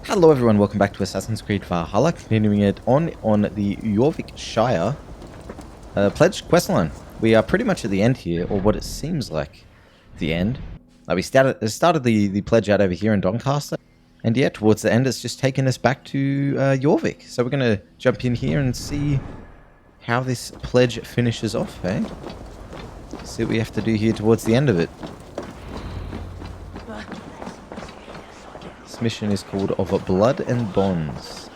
Hello everyone, welcome back to Assassin's Creed Valhalla, continuing it on the Glowecestrescire pledge questline. We are pretty much at the end here, or what it seems like the end. We started the pledge out over here in Doncaster, and yet towards the end it's just taken us back to Jorvik. So we're going to jump in here and see how this pledge finishes off, eh? See what we have to do here towards the end of it. This mission is called Of Blood and Bonds.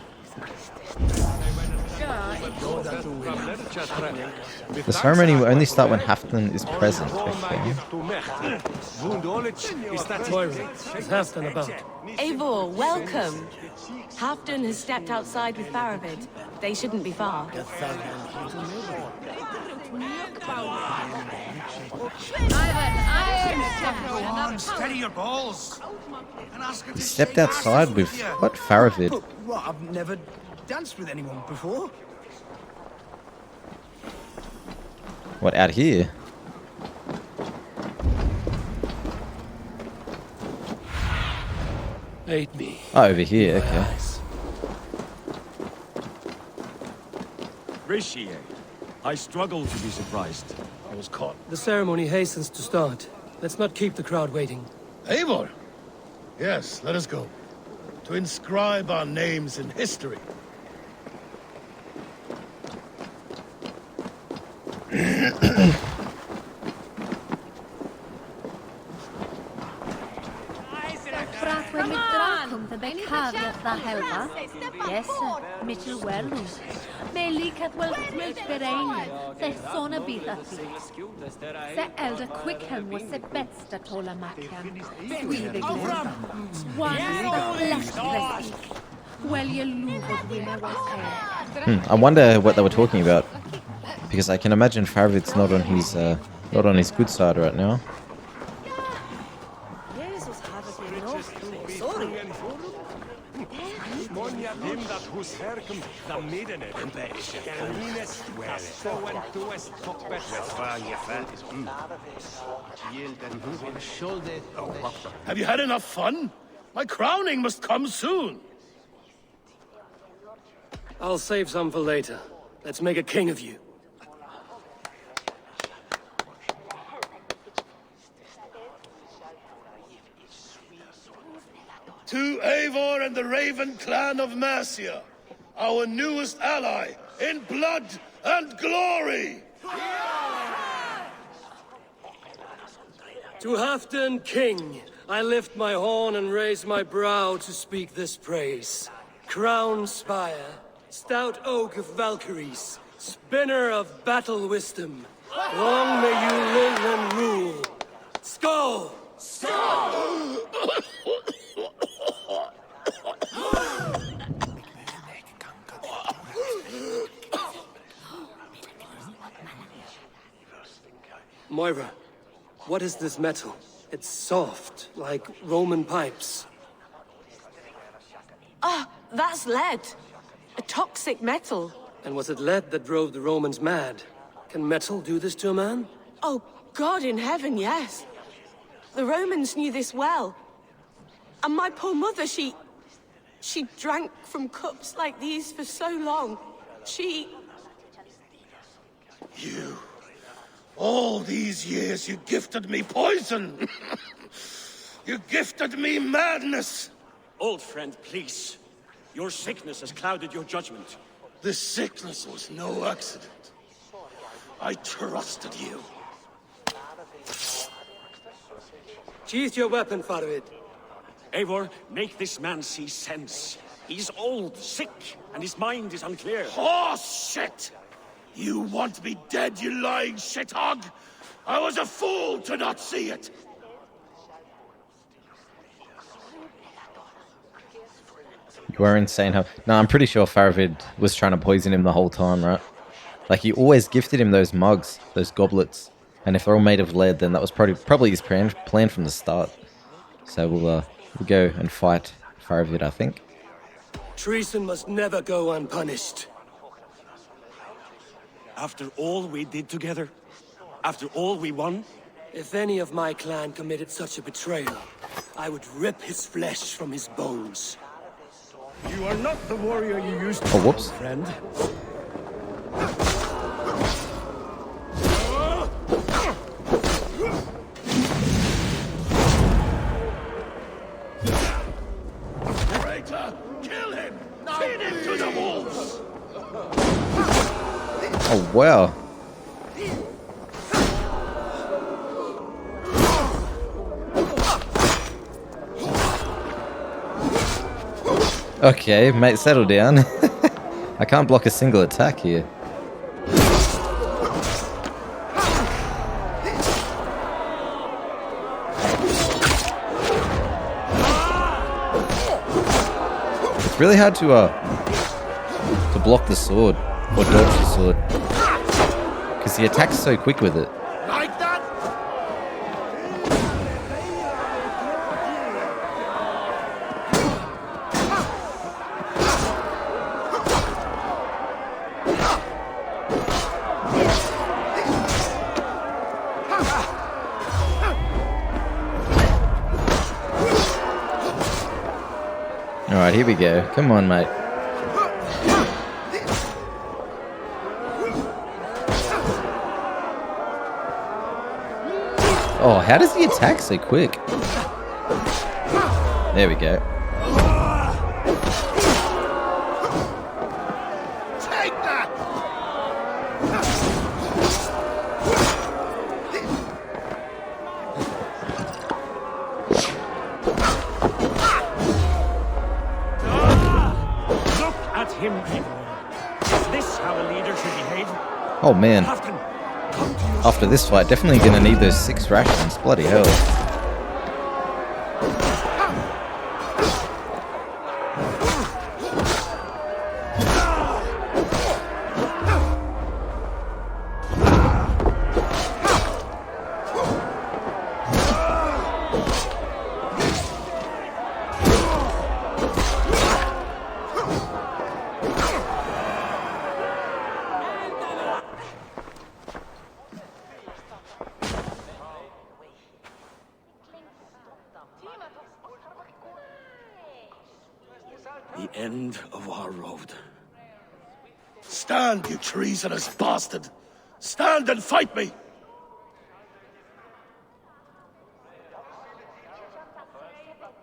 The ceremony will only start when Halfdan is present. Okay. Is Halfdan about? Eivor, welcome. Halfdan has stepped outside with Brotherhood. They shouldn't be far. Steady your balls. He stepped outside with what? Brotherhood. What? I've never danced with anyone before. What, out here? Aid me. Oh, over here, okay. Appreciate. I struggle to be surprised. I was caught. The ceremony hastens to start. Let's not keep the crowd waiting. Eivor! Yes, let us go. To inscribe our names in history. Yes, Mitchell Werlu. Melikat wel gweld bereini. Se sona bitati. Se elder Quickham was se besta tola makian. Sweetiglen. One left resik. Well, you lubot winner was here. I wonder what they were talking about, because I can imagine Farvid's not on his good side right now. Have you had enough fun? My crowning must come soon. I'll save some for later. Let's make a king of you. To Eivor and the Raven clan of Mercia, our newest ally in blood and glory! To Halfdan, king, I lift my horn and raise my brow to speak this praise. Crown spire, stout oak of Valkyries, spinner of battle wisdom. Long may you live and rule. Skull! Skull! Moira, what is this metal? It's soft, like Roman pipes. Ah, that's lead. A toxic metal. And was it lead that drove the Romans mad? Can metal do this to a man? Oh, God in heaven, yes. The Romans knew this well. And my poor mother, she drank from cups like these for so long. You... All these years you gifted me poison! You gifted me madness! Old friend, please. Your sickness has clouded your judgment. This sickness was no accident. I trusted you. Sheath your weapon, Farvid. Eivor, make this man see sense. He's old, sick, and his mind is unclear. Horse shit! You want me dead, you lying shithog? I was a fool to not see it! You are insane. How? No, I'm pretty sure Farvid was trying to poison him the whole time, right? Like, he always gifted him those mugs, those goblets. And if they're all made of lead, then that was probably his plan from the start. So we'll go and fight Farvid, I think. Treason must never go unpunished. After all we did together? After all we won? If any of my clan committed such a betrayal, I would rip his flesh from his bones. You are not the warrior you used to Oh, be, whoops. old friend. Traitor! Kill him! Feed him to the wolves! Oh, wow. Okay, mate, settle down. I can't block a single attack here. It's really hard to block the sword or dodge the sword because the attack's so quick with it. Like that? Alright, here we go. Come on, mate. Oh, how does he attack so quick? There we go. Take that! Look at him, Eivor. Is this how a leader should behave? Oh man. Halfdan, come to your After this fight, definitely gonna need those 6 rations. Bloody hell. The end of our road. Stand, you treasonous bastard! Stand and fight me!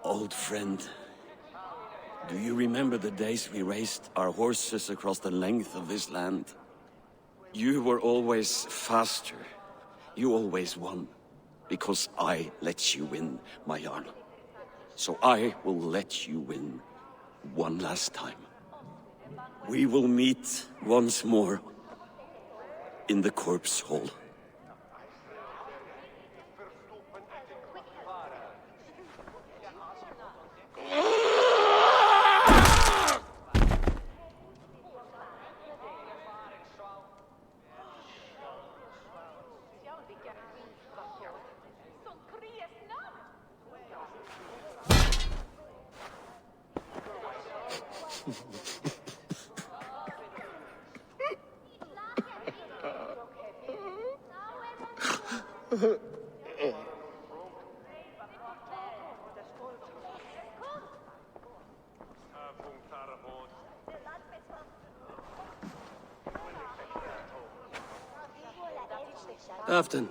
Old friend, do you remember the days we raced our horses across the length of this land? You were always faster. You always won. Because I let you win, my Jarl. So I will let you win one last time. We will meet once more in the corpse hall. Halfdan,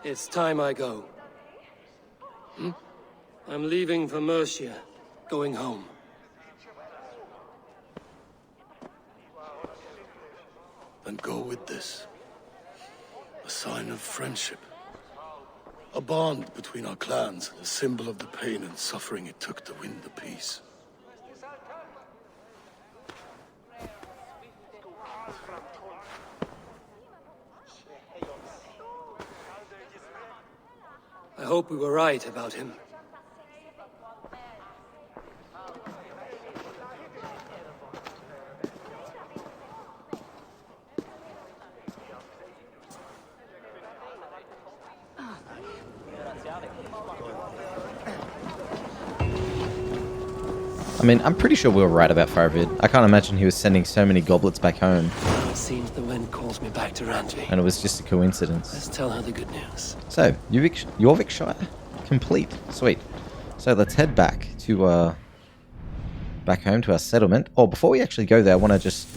it's time I go. I'm leaving for Mercia, going home. Then go with this. A sign of friendship. A bond between our clans, a symbol of the pain and suffering it took to win the peace. I hope we were right about him. I mean, I'm pretty sure we were right about Faravid. I can't imagine he was sending so many goblets back home, It seems the wind calls me back to Randvi. and it was just a coincidence. Let's tell her the good news. So, Jorvikshire complete. Sweet. So let's head back to back home to our settlement. Oh, before we actually go there, I want to just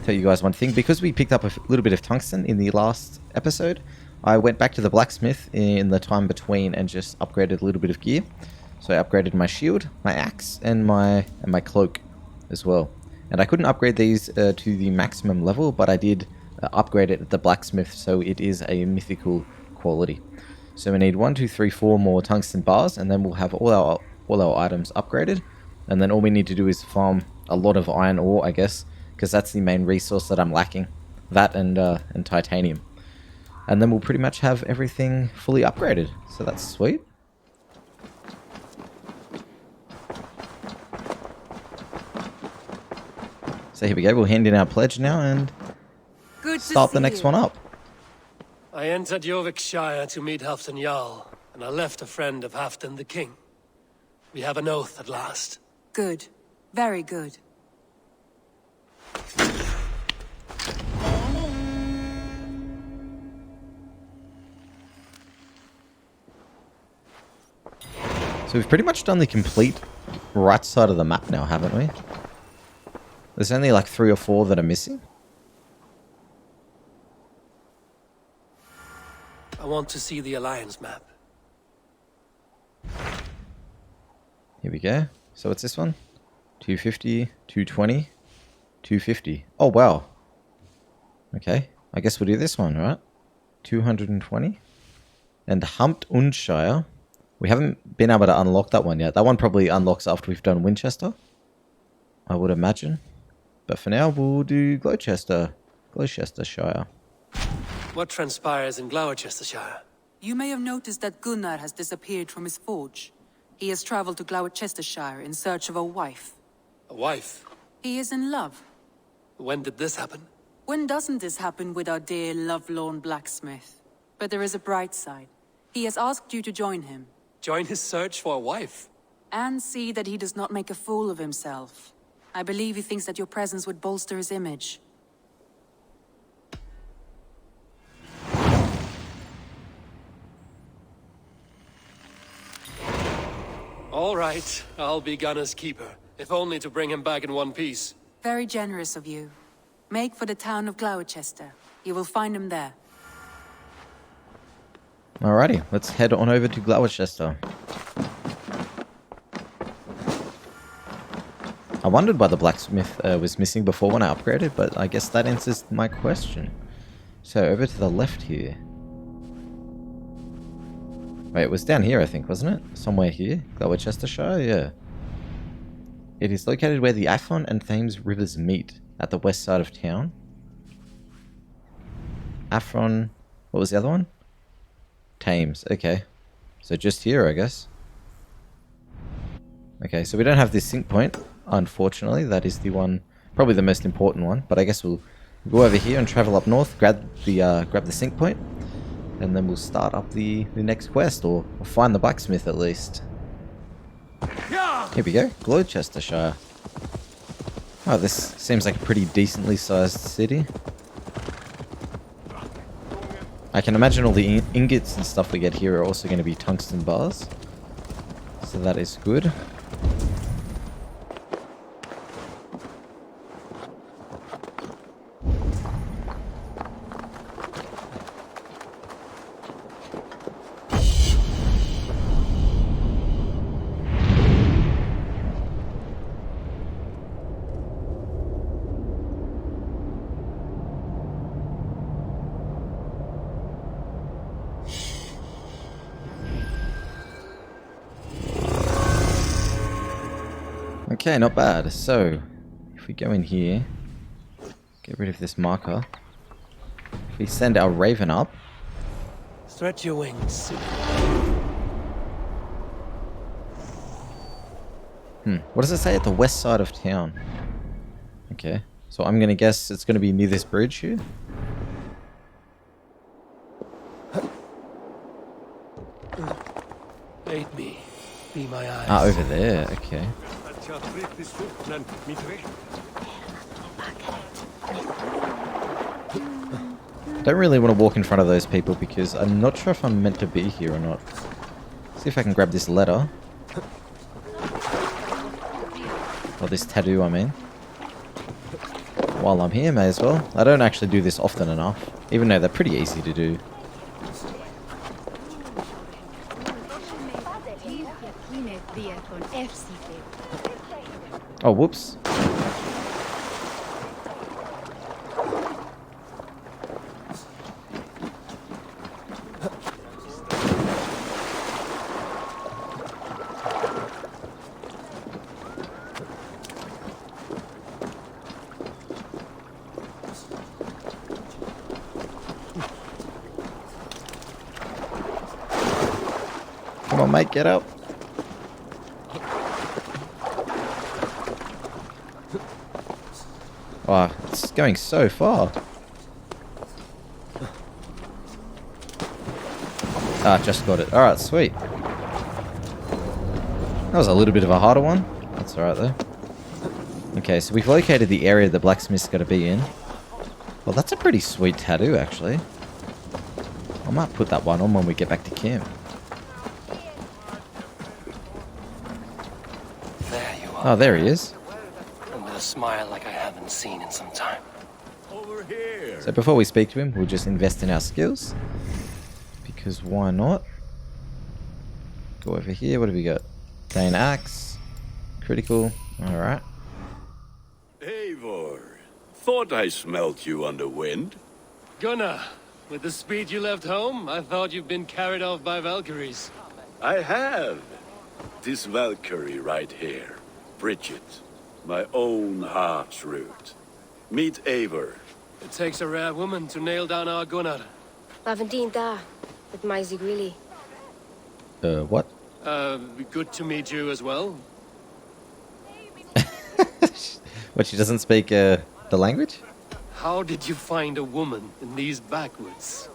tell you guys one thing. Because we picked up a little bit of tungsten in the last episode, I went back to the blacksmith in the time between and just upgraded a little bit of gear. So I upgraded my shield, my axe, and my cloak as well. And I couldn't upgrade these to the maximum level, but I did upgrade it at the blacksmith, so it is a mythical quality. So we need 1, 2, 3, 4 more tungsten bars, and then we'll have all our items upgraded. And then all we need to do is farm a lot of iron ore, I guess, because that's the main resource that I'm lacking. That and titanium. And then we'll pretty much have everything fully upgraded. So that's sweet. So here we go, we'll hand in our pledge now and start the next one up. I entered Warwickshire to meet Halfdan Jarl, and I left a friend of Halfdan the King. We have an oath at last. Good. Very good. So we've pretty much done the complete right side of the map now, haven't we? There's only like 3 or 4 that are missing. I want to see the Alliance map. Here we go. So what's this one? 250, 220, 250. Oh, wow. Okay. I guess we'll do this one, right? 220. And Hamptonshire. We haven't been able to unlock that one yet. That one probably unlocks after we've done Winchester, I would imagine. But for now, we'll do Glowecestrescire. What transpires in Glowecestrescire? You may have noticed that Gunnar has disappeared from his forge. He has traveled to Glowecestrescire in search of a wife. A wife? He is in love. When did this happen? When doesn't this happen with our dear lovelorn blacksmith? But there is a bright side. He has asked you to join him. Join his search for a wife? And see that he does not make a fool of himself. I believe he thinks that your presence would bolster his image. All right, I'll be Gunnar's keeper, if only to bring him back in one piece. Very generous of you. Make for the town of Glowechester. You will find him there. Alrighty, let's head on over to Glowecester. I wondered why the blacksmith was missing before when I upgraded, but I guess that answers my question. So over to the left here. Wait, it was down here, I think, wasn't it? Somewhere here? Glowecestrescire? Yeah. It is located where the Afon and Thames rivers meet, at the west side of town. Afron... What was the other one? Thames, okay. So just here, I guess. Okay, so we don't have this sync point, unfortunately. That is the one, probably the most important one. But I guess we'll go over here and travel up north, grab the sync point, and then we'll start up the next quest, or find the blacksmith at least. Here we go, Glowecestrescire. Oh, this seems like a pretty decently sized city. I can imagine all the ingots and stuff we get here are also going to be tungsten bars. So that is good. Okay, not bad. So, if we go in here, get rid of this marker. If we send our raven up. Stretch your wings. What does it say at the west side of town? Okay, so I'm gonna guess it's gonna be near this bridge here. Aid me. Be my eyes. Ah, over there. Okay. Don't really want to walk in front of those people because I'm not sure if I'm meant to be here or not. See if I can grab this letter. Or this tattoo, I mean. While I'm here, may as well. I don't actually do this often enough, even though they're pretty easy to do. Oh, whoops. Come on, mate, get up. Oh, it's going so far. Ah, just got it. Alright, sweet. That was a little bit of a harder one. That's alright though. Okay, so we've located the area the blacksmith's got to be in. Well, that's a pretty sweet tattoo, actually. I might put that one on when we get back to camp. There you are. Oh, there he is. And with a smile like I haven't seen in some time. Over here. So before we speak to him, we'll just invest in our skills. Because why not? Go over here. What have we got? Gain axe. Critical. Alright. Eivor, thought I smelt you on the wind. Gunnar, with the speed you left home, I thought you'd been carried off by Valkyries. I have. This Valkyrie right here. Bridget. My own heart's root. Meet Eivor. It takes a rare woman to nail down our Gunnar. Lavendine da, with my Zigrili. What? Good to meet you as well. What, she doesn't speak, the language? How did you find a woman in these backwoods?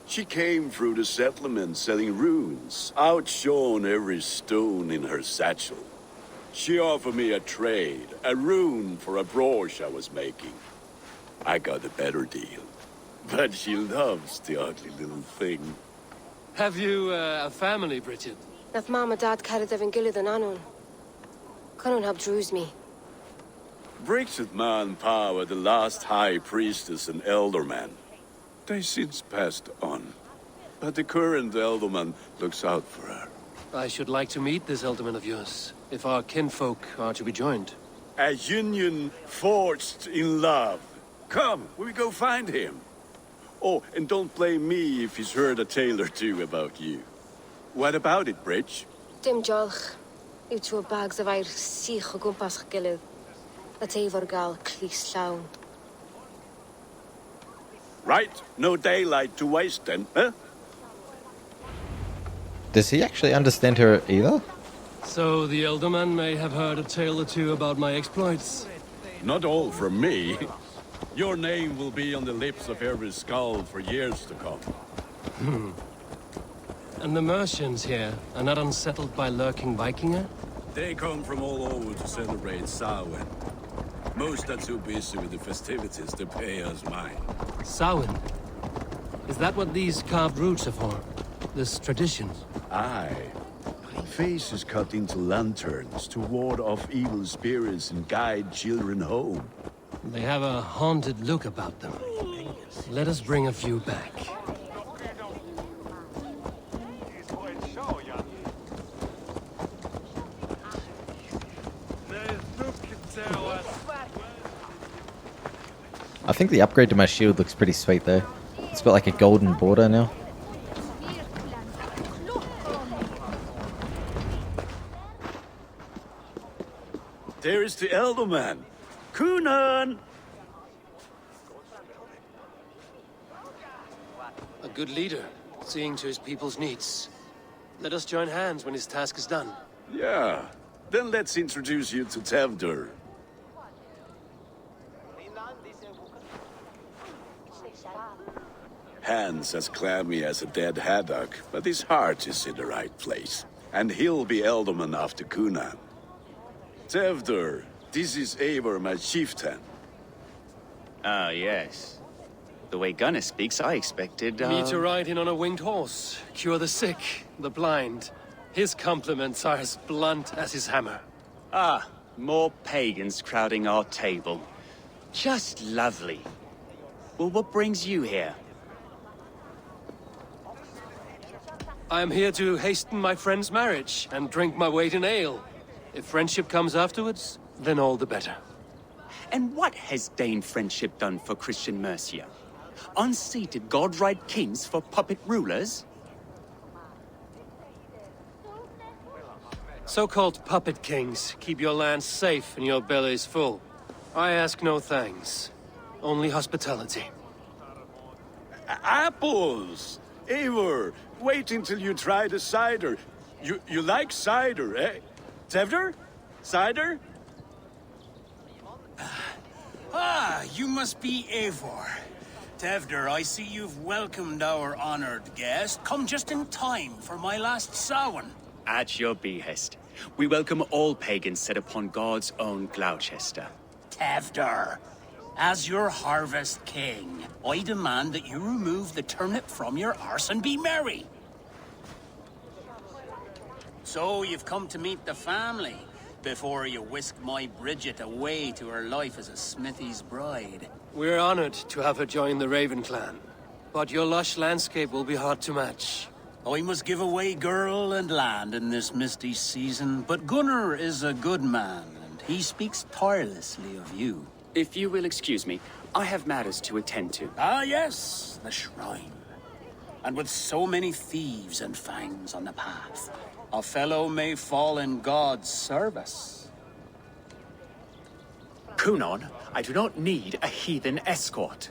She came through the settlement selling runes, outshone every stone in her satchel. She offered me a trade, a rune for a brooch I was making. I got a better deal. But she loves the ugly little thing. Have you a family, Bridget? Nath mama dad carried evan gilid an anun. Cannon have drews me. Bridget Man Power, the last high priestess and Ealdorman. They since passed on. But the current Ealdorman looks out for her. I should like to meet this Ealdorman of yours, if our kinfolk are to be joined. A union forged in love. Come, we go find him. Oh, and don't blame me if he's heard a tale or two about you. What about it, Bridge? Dim jolch. You two bags of air sich o gumpas gilid. That Eivor gal clis llawn. Right, no daylight to waste then, huh? Does he actually understand her either? So the Ealdorman may have heard a tale or two about my exploits. Not all from me. Your name will be on the lips of every skull for years to come. And the merchants here are not unsettled by lurking Vikinger? They come from all over to celebrate Samhain. Most are too busy with the festivities to pay us mind. Samhain? Is that what these carved roots are for? This tradition? Aye. Faces cut into lanterns to ward off evil spirits and guide children home. They have a haunted look about them. Let us bring a few back. I think the upgrade to my shield looks pretty sweet though. It's got like a golden border now. There is the Ealdorman. Gunnar! A good leader, seeing to his people's needs. Let us join hands when his task is done. Yeah. Then let's introduce you to Tevdur. Hands as clammy as a dead haddock, but his heart is in the right place. And he'll be Ealdorman after Gunnar. Tevdur, this is Eivor, my chieftain. Ah, yes. The way Gunnar speaks, I expected, Me to ride in on a winged horse, cure the sick, the blind. His compliments are as blunt as his hammer. Ah, More pagans crowding our table. Just lovely. Well, what brings you here? I am here to hasten my friend's marriage and drink my weight in ale. If friendship comes afterwards, then all the better. And what has Dane friendship done for Christian Mercia? Unseated god-right kings for puppet rulers? So-called puppet kings keep your lands safe and your bellies full. I ask no thanks, only hospitality. Apples! Eivor, wait until you try the cider. You like cider, eh? Tevder? Cider? Ah, you must be Eivor. Tevder, I see you've welcomed our honored guest. Come just in time for my last Samhain. At your behest. We welcome all pagans set upon God's own Gloucester. Tevder, as your harvest king, I demand that you remove the turnip from your arse and be merry. So you've come to meet the family before you whisk my Bridget away to her life as a smithy's bride. We're honored to have her join the Raven clan, but your lush landscape will be hard to match. I must give away girl and land in this misty season, but Gunnar is a good man, and he speaks tirelessly of you. If you will excuse me, I have matters to attend to. Ah, yes, the shrine. And with so many thieves and fangs on the path, a fellow may fall in God's service. Kunon, I do not need a heathen escort.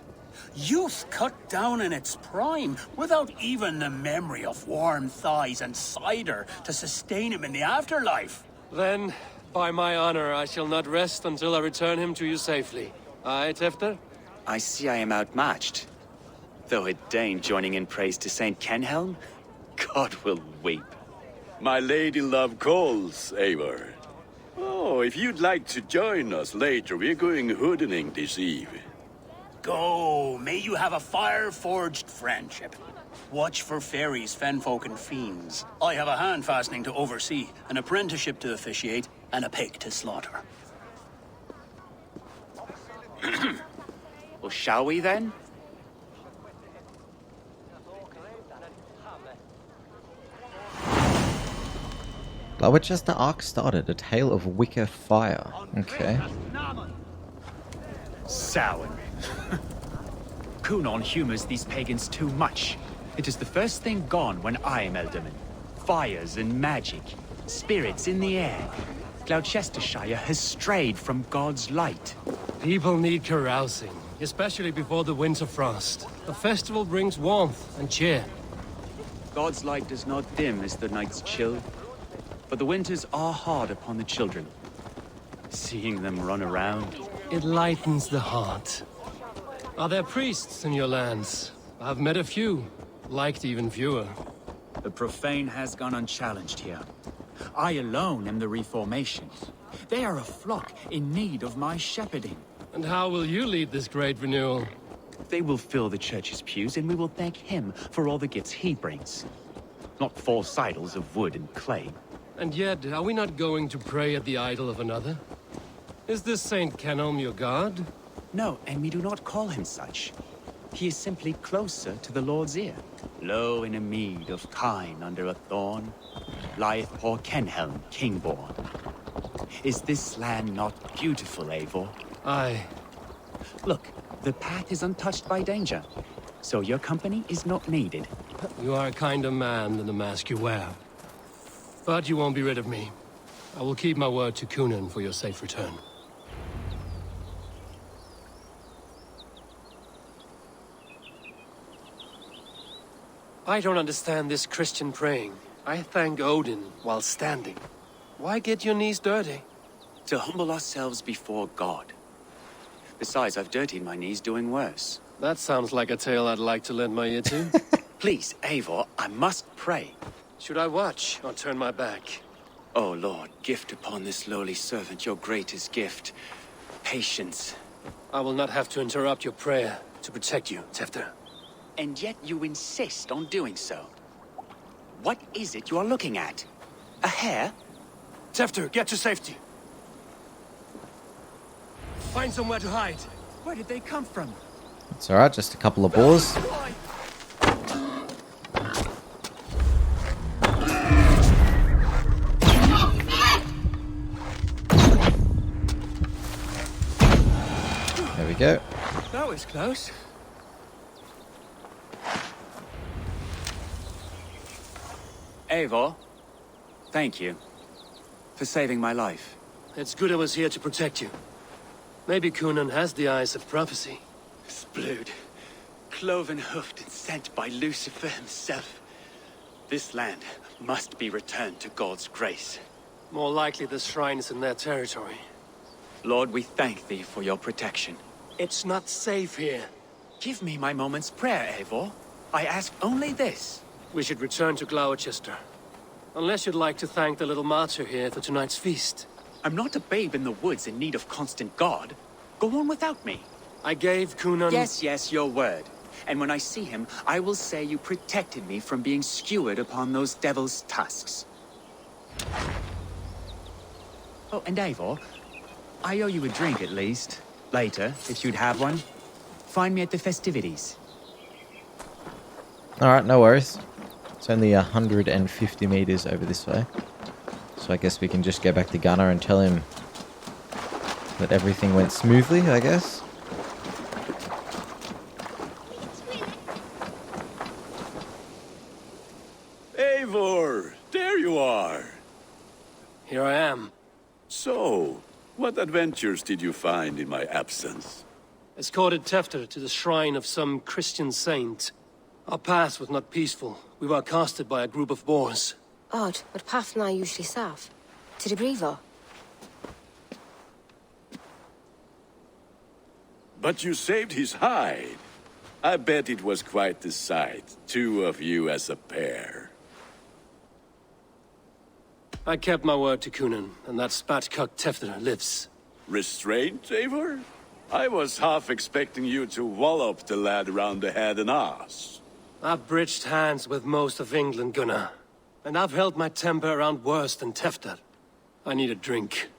Youth cut down in its prime, without even the memory of warm thighs and cider to sustain him in the afterlife. Then, by my honor, I shall not rest until I return him to you safely. Aye, Tefter? I see I am outmatched. Though a Dane joining in praise to Saint Kenhelm, God will weep. My lady love calls, Eivor. Oh, if you'd like to join us later, we're going hoodening this eve. Go, may you have a fire-forged friendship. Watch for fairies, fenfolk, and fiends. I have a hand fastening to oversee, an apprenticeship to officiate, and a pig to slaughter. Well, shall we then? Glowecester arc started. A tale of wicker fire. Okay. Sour. Kunon humors these pagans too much. It is the first thing gone when I am Ealdorman. Fires and magic, spirits in the air. Gloucestrescire has strayed from God's light. People need carousing, especially before the winter frost. A festival brings warmth and cheer. God's light does not dim as the nights chill, but the winters are hard upon the children. Seeing them run around, it lightens the heart. Are there priests in your lands? I've met a few, liked even fewer. The profane has gone unchallenged here. I alone am the Reformation. They are a flock in need of my shepherding. And how will you lead this great renewal? They will fill the church's pews, and we will thank him for all the gifts he brings. Not false idols of wood and clay. And yet, are we not going to pray at the idol of another? Is this Saint Kenhelm your god? No, and we do not call him such. He is simply closer to the Lord's ear. Low in a mead of kine under a thorn, lieth poor Kenhelm, king-born. Is this land not beautiful, Eivor? Aye. Look, the path is untouched by danger, so your company is not needed. You are a kinder man than the mask you wear. But you won't be rid of me. I will keep my word to Kunon for your safe return. I don't understand this Christian praying. I thank Odin while standing. Why get your knees dirty? To humble ourselves before God. Besides, I've dirtied my knees doing worse. That sounds like a tale I'd like to lend my ear to. Please, Eivor, I must pray. Should I watch or turn my back? Oh Lord, gift upon this lowly servant your greatest gift. Patience. I will not have to interrupt your prayer to protect you, Tefter. And yet you insist on doing so. What is it you are looking at? A hare? Tefter, get to safety. Find somewhere to hide. Where did they come from? It's alright, just a couple of boars. There we go. That was close. Eivor, thank you for saving my life. It's good I was here to protect you. Maybe Gunnar has the eyes of prophecy. His blood, cloven-hoofed and sent by Lucifer himself. This land must be returned to God's grace. More likely the shrine is in their territory. Lord, we thank thee for your protection. It's not safe here. Give me my moment's prayer, Eivor. I ask only this. We should return to Glowecester. Unless you'd like to thank the little martyr here for tonight's feast. I'm not a babe in the woods in need of constant guard. Go on without me. I gave Gunnar... Yes, your word. And when I see him, I will say you protected me from being skewered upon those devil's tusks. Oh, and Eivor, I owe you a drink at least. Later, if you'd have one. Find me at the festivities. Alright, no worries. It's only 150 meters over this way. So I guess we can just go back to Gunnar and tell him that everything went smoothly, I guess. Eivor, there you are. Here I am. So, what adventures did you find in my absence? Escorted Tefter to the shrine of some Christian saint. Our path was not peaceful. We were accosted by a group of boars. Odd, but path and I usually sav. To the Brevo. But you saved his hide. I bet it was quite the sight, two of you as a pair. I kept my word to Gunnar, and that spatcock Tefter lives. Restraint, Eivor? I was half expecting you to wallop the lad around the head and ass. I've bridged hands with most of England, Gunnar. And I've held my temper around worse than Tefter. I need a drink.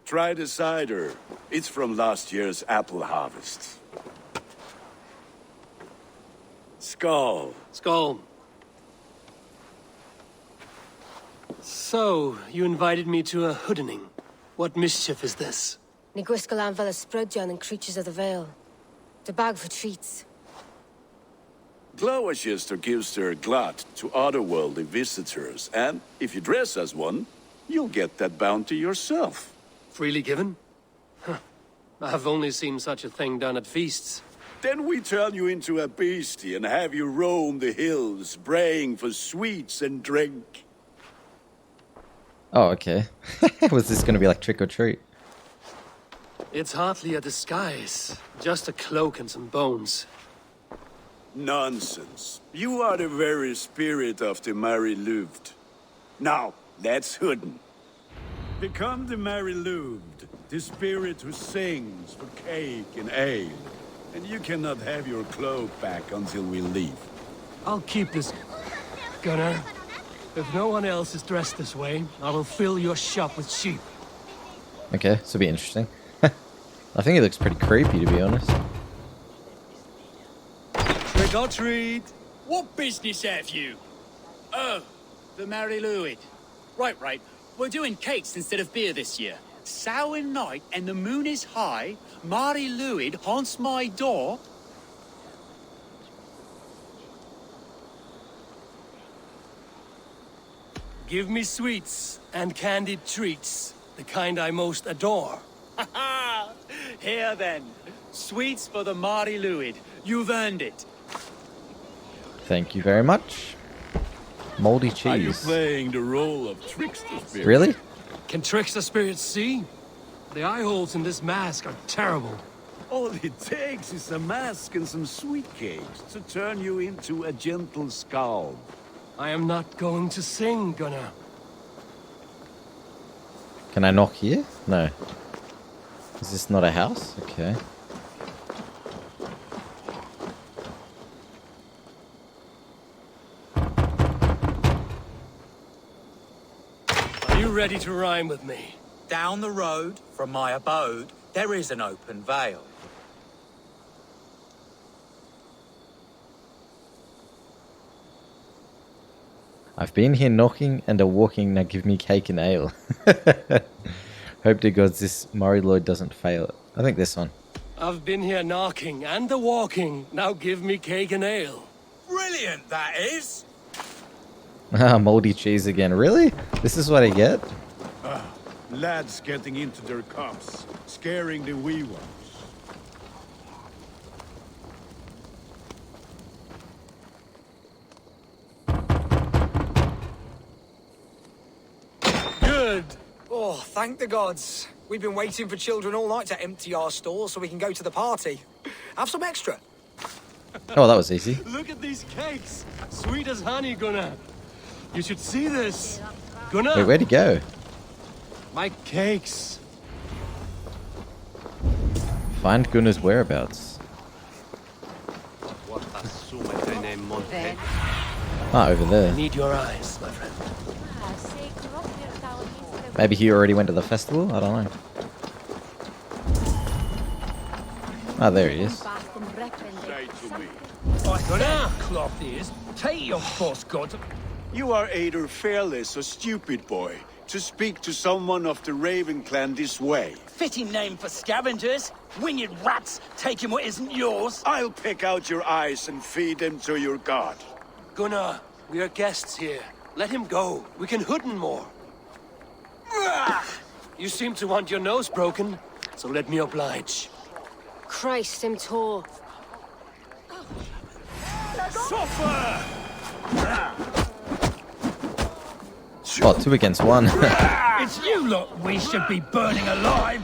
Try the cider. It's from last year's apple harvest. Skull. Skull. So, you invited me to a hoodening. What mischief is this? Niguiscalan Vela Sprudjan and Creatures of the Vale. The bag for treats. Glowecester gives their glut to otherworldly visitors, and if you dress as one, you'll get that bounty yourself. Freely given? Huh. I've only seen such a thing done at feasts. Then we turn you into a beastie and have you roam the hills, braying for sweets and drink. Oh, okay. Was this going to be like trick or treat? It's hardly a disguise. Just a cloak and some bones. Nonsense. You are the very spirit of the Mary Louved. Now, let's hooden. Become the Mary Louved, the spirit who sings for cake and ale. And you cannot have your cloak back until we leave. I'll keep this, Gunnar. If no one else is dressed this way, I will fill your shop with sheep. Okay, this will be interesting. I think it looks pretty creepy, to be honest. Trick or treat! What business have you? Oh, the Mary Louid. Right. We're doing cakes instead of beer this year. Samhain night and the moon is high. Mary Louid haunts my door. Give me sweets and candied treats, the kind I most adore. Ha ha! Here then, sweets for the Mary Louid. You've earned it. Thank you very much. Moldy cheese. Are you playing the role of trickster spirit? Really? Can trickster spirits see? The eye holes in this mask are terrible. All it takes is a mask and some sweet cakes to turn you into a gentle skull. I am not going to sing, Gunnar. Can I knock here? No. Is this not a house? Okay. Are you ready to rhyme with me? Down the road from my abode, There is an open vale. I've been here knocking and a walking, now give me cake and ale. Hope to gods this Murray Lloyd doesn't fail. I think this one. I've been here knocking and a walking, now give me cake and ale. Brilliant, that is! Ah, moldy cheese again. Really? This is what I get? Lads getting into their cups, scaring the wee ones. Good. Oh, thank the gods. We've been waiting for children all night to empty our stalls so we can go to the party. Have some extra. Oh, that was easy. Look at these cakes. Sweet as honey, Gunnar. You should see this. Gunnar. Wait, where'd he go? My cakes. Find Gunnar's whereabouts. Ah, over there. I need your eyes, my friend. Maybe he already went to the festival? I don't know. Ah, there he is. Say to me. Gunnar. Cloth is, take your false god. You are either fearless or stupid, boy, to speak to someone of the Raven clan this way. Fitting name for scavengers. Winged rats taking what isn't yours. I'll pick out your eyes and feed them to your god. Gunnar, we are guests here. Let him go. We can hooden more. You seem to want your nose broken, so let me oblige. Christ, him tall. Suffer! Oh, 2 against 1. It's you lot we should be burning alive!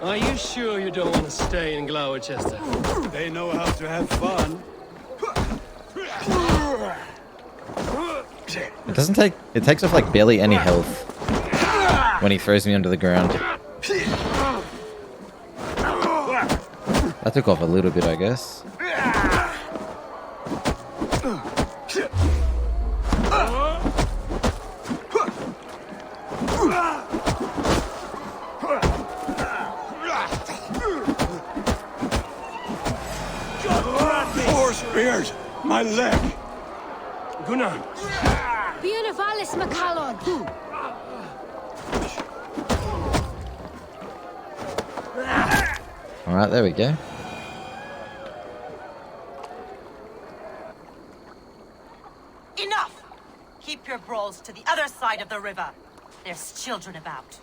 Are you sure you don't want to stay in Glowecester? They know how to have fun. It doesn't take... It takes off like barely any health when he throws me onto the ground. That took off a little bit, I guess. Poor spears! My leg! Gunnar! Beautifalis Macallon! Alright, there we go. Enough! Keep your brawls to the other side of the river. There's children about.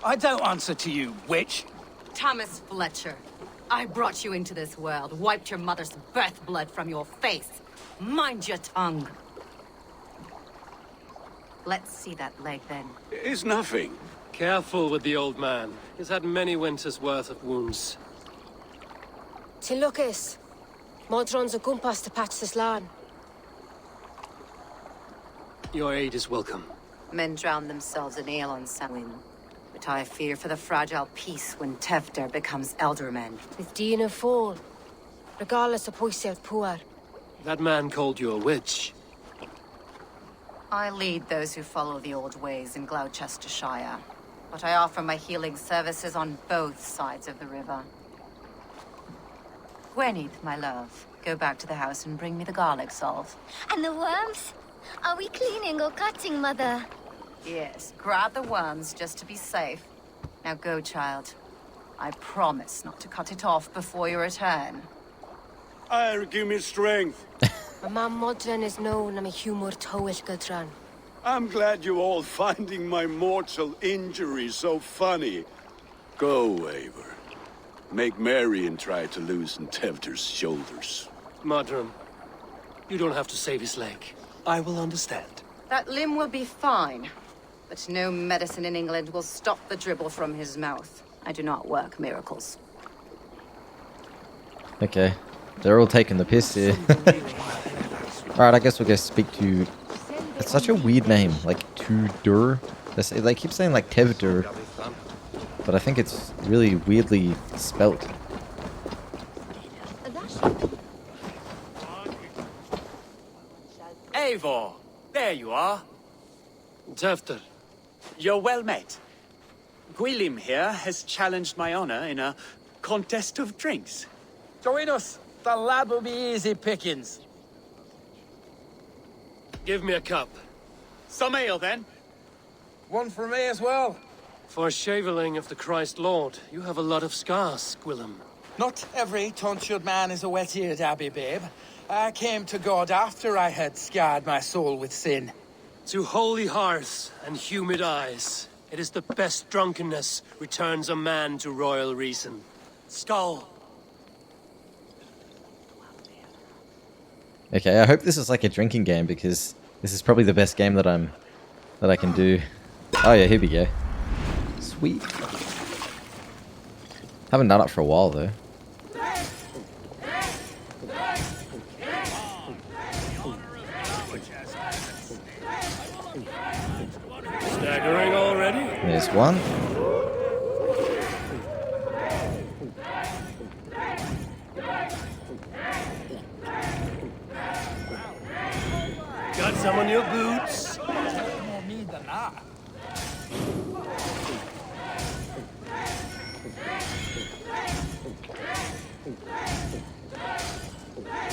I don't answer to you, witch. Thomas Fletcher, I brought you into this world, wiped your mother's birth blood from your face. Mind your tongue. Let's see that leg then. It's nothing. Careful with the old man. He's had many winters' worth of wounds. Tilukis. Modron's a gumpas to patch this land. Your aid is welcome. Men drown themselves in ale on Samhain. But I fear for the fragile peace when Tevder becomes Ealdorman. With Dina fall. Regardless of Poiset Puar. That man called you a witch. I lead those who follow the old ways in Glowecestrescire. But I offer my healing services on both sides of the river. Gwenith, my love, go back to the house and bring me the garlic salve. And the worms? Are we cleaning or cutting, Mother? Yes, grab the worms just to be safe. Now go, child. I promise not to cut it off before you return. I'll give me strength. My mam Modron is known I'm a humor towish Gudran. I'm glad you all finding my mortal injury so funny. Go, Eivor. Make merry and try to loosen Tevder's shoulders. Modron, you don't have to save his leg. I will understand. That limb will be fine. But no medicine in England will stop the dribble from his mouth. I do not work miracles. Okay. They're all taking the piss here. Alright, I guess we'll go speak to... It's such a weird name. Like, Tudur. They keep saying, like, Tevdur. But I think it's really weirdly spelt. Eivor, there you are. Tefter. You're well met. Gwilym here has challenged my honor in a contest of drinks. Join us. The lad will be easy pickings. Give me a cup. Some ale, then. One for me as well. For shaveling of the Christ Lord, you have a lot of scars, Gwilym. Not every tonsured man is a wet-eared abbey, babe. I came to God after I had scarred my soul with sin. To holy hearths and humid eyes, it is the best drunkenness returns a man to royal reason. Skull. Okay, I hope this is like a drinking game because this is probably the best game that I can do. Oh yeah, here we go. Sweet. Haven't done it for a while though. Staggering already? There's one. Got some on your boots? More me than that.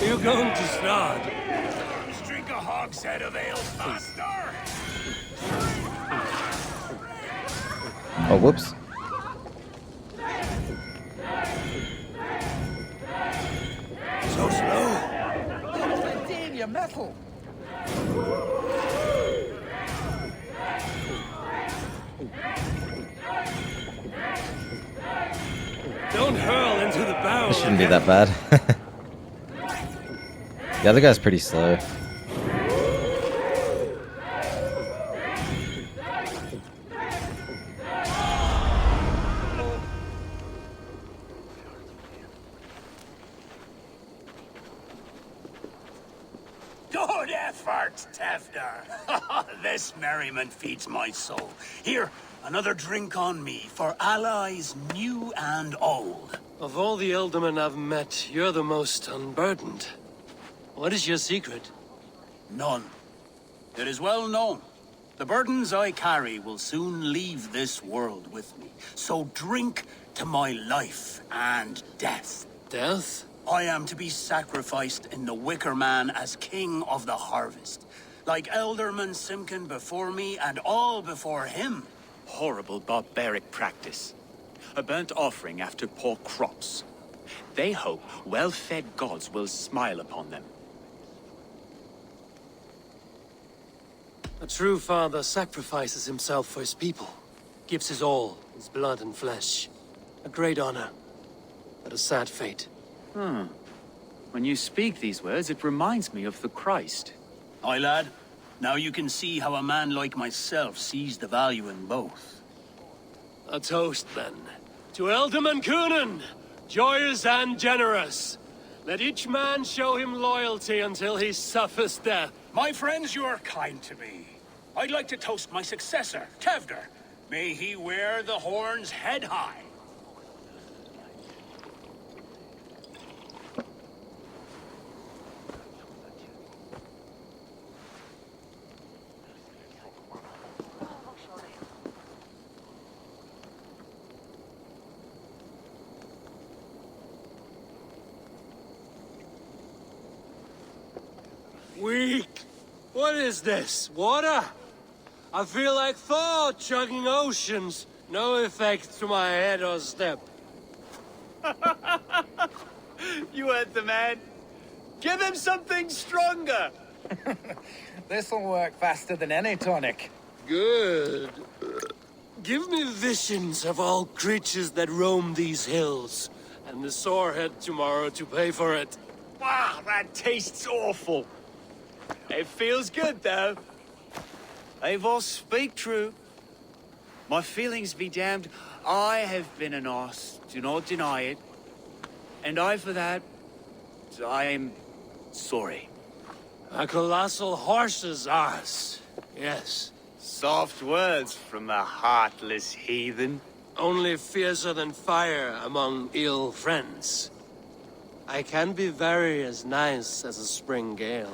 You going to start? Let's drink a hogshead of ale faster. Oh, whoops. So slow. Damn your metal. Don't hurl into the barrel. This shouldn't be that bad. The other guy's pretty slow. Good effort, Tefter. This merriment feeds my soul. Here, another drink on me for allies new and old. Of all the Ealdormen I've met, you're the most unburdened. What is your secret? None. It is well known. The burdens I carry will soon leave this world with me. So drink to my life and death. Death? I am to be sacrificed in the Wicker Man as king of the harvest. Like Ealdorman Simkin before me and all before him. Horrible barbaric practice. A burnt offering after poor crops. They hope well-fed gods will smile upon them. A true father sacrifices himself for his people. Gives his all, his blood and flesh. A great honor, but a sad fate. When you speak these words, it reminds me of the Christ. Aye, lad. Now you can see how a man like myself sees the value in both. A toast, then. To Ealdorman Coonan, joyous and generous. Let each man show him loyalty until he suffers death. My friends, you are kind to me. I'd like to toast my successor, Tefter. May he wear the horns head high. Weak. What is this? Water? I feel like Thor chugging oceans. No effect to my head or step. You heard the man. Give him something stronger. This'll work faster than any tonic. Good. Give me visions of all creatures that roam these hills, and the sorehead tomorrow to pay for it. Wow, that tastes awful. It feels good, though. Eivor, speak true. My feelings be damned. I have been an ass, do not deny it. And I, for that, I am sorry. A colossal horse's ass, yes. Soft words from the heartless heathen. Only fiercer than fire among ill friends. I can be very as nice as a spring gale.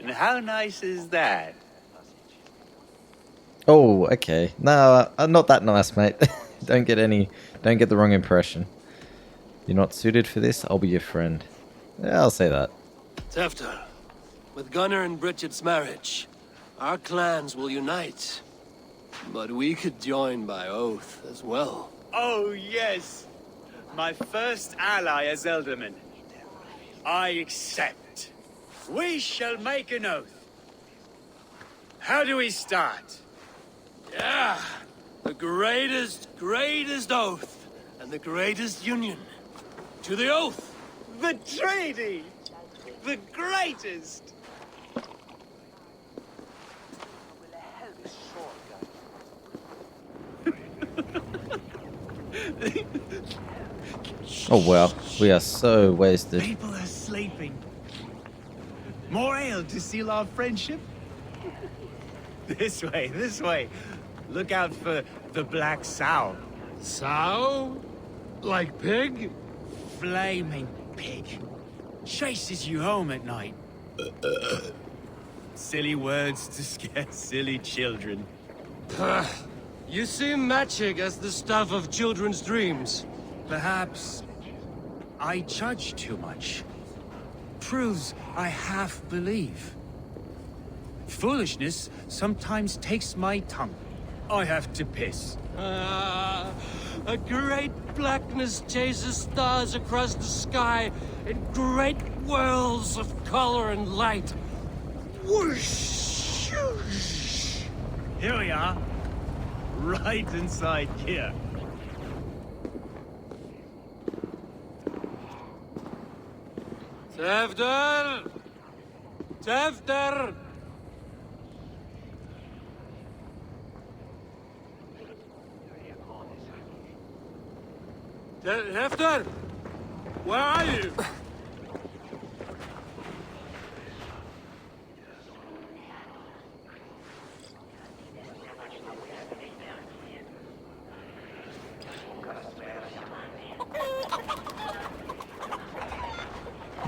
And how nice is that? Oh, okay. No, not that nice, mate. Don't get the wrong impression. You're not suited for this, I'll be your friend. Yeah, I'll say that. Tefter, with Gunnar and Bridget's marriage, our clans will unite. But we could join by oath as well. Oh, yes. My first ally as Ealdorman. I accept. We shall make an oath. How do we start? Yeah, the greatest oath, and the greatest union. To the oath! The treaty! The greatest! Oh wow, we are so wasted. People are sleeping. More ale to seal our friendship? This way, this way. Look out for the black sow. Sow? Like pig? Flaming pig. Chases you home at night. Silly words to scare silly children. You seem magic as the stuff of children's dreams. Perhaps I judge too much. Proves I half believe. Foolishness sometimes takes my tongue. I have to piss. A great blackness chases stars across the sky in great whirls of color and light. Whoosh! Here we are. Right inside here. Tefter! Tefter! Tefter! Where are you?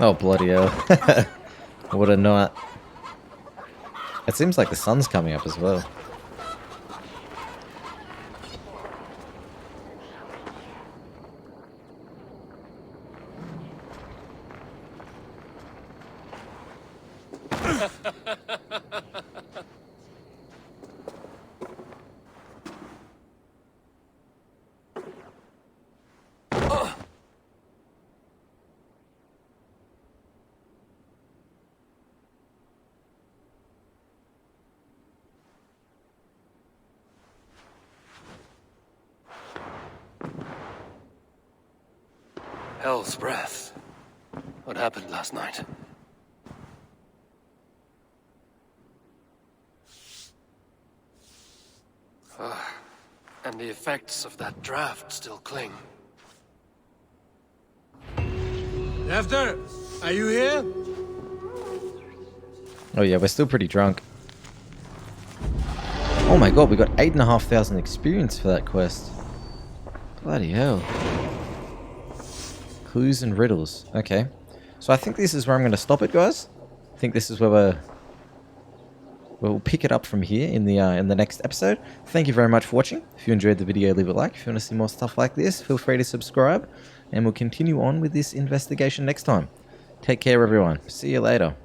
Oh, bloody hell. What a night. It seems like the sun's coming up as well. Hell's breath. What happened last night? And the effects of that draft still cling. Tefter, are you here? Oh yeah, we're still pretty drunk. Oh my god, we got 8,500 experience for that quest. Bloody hell. Clues and riddles. Okay. So I think this is where I'm going to stop it, guys. I think this is where we'll pick it up from here in the next episode. Thank you very much for watching. If you enjoyed the video, leave a like. If you want to see more stuff like this, feel free to subscribe. And we'll continue on with this investigation next time. Take care, everyone. See you later.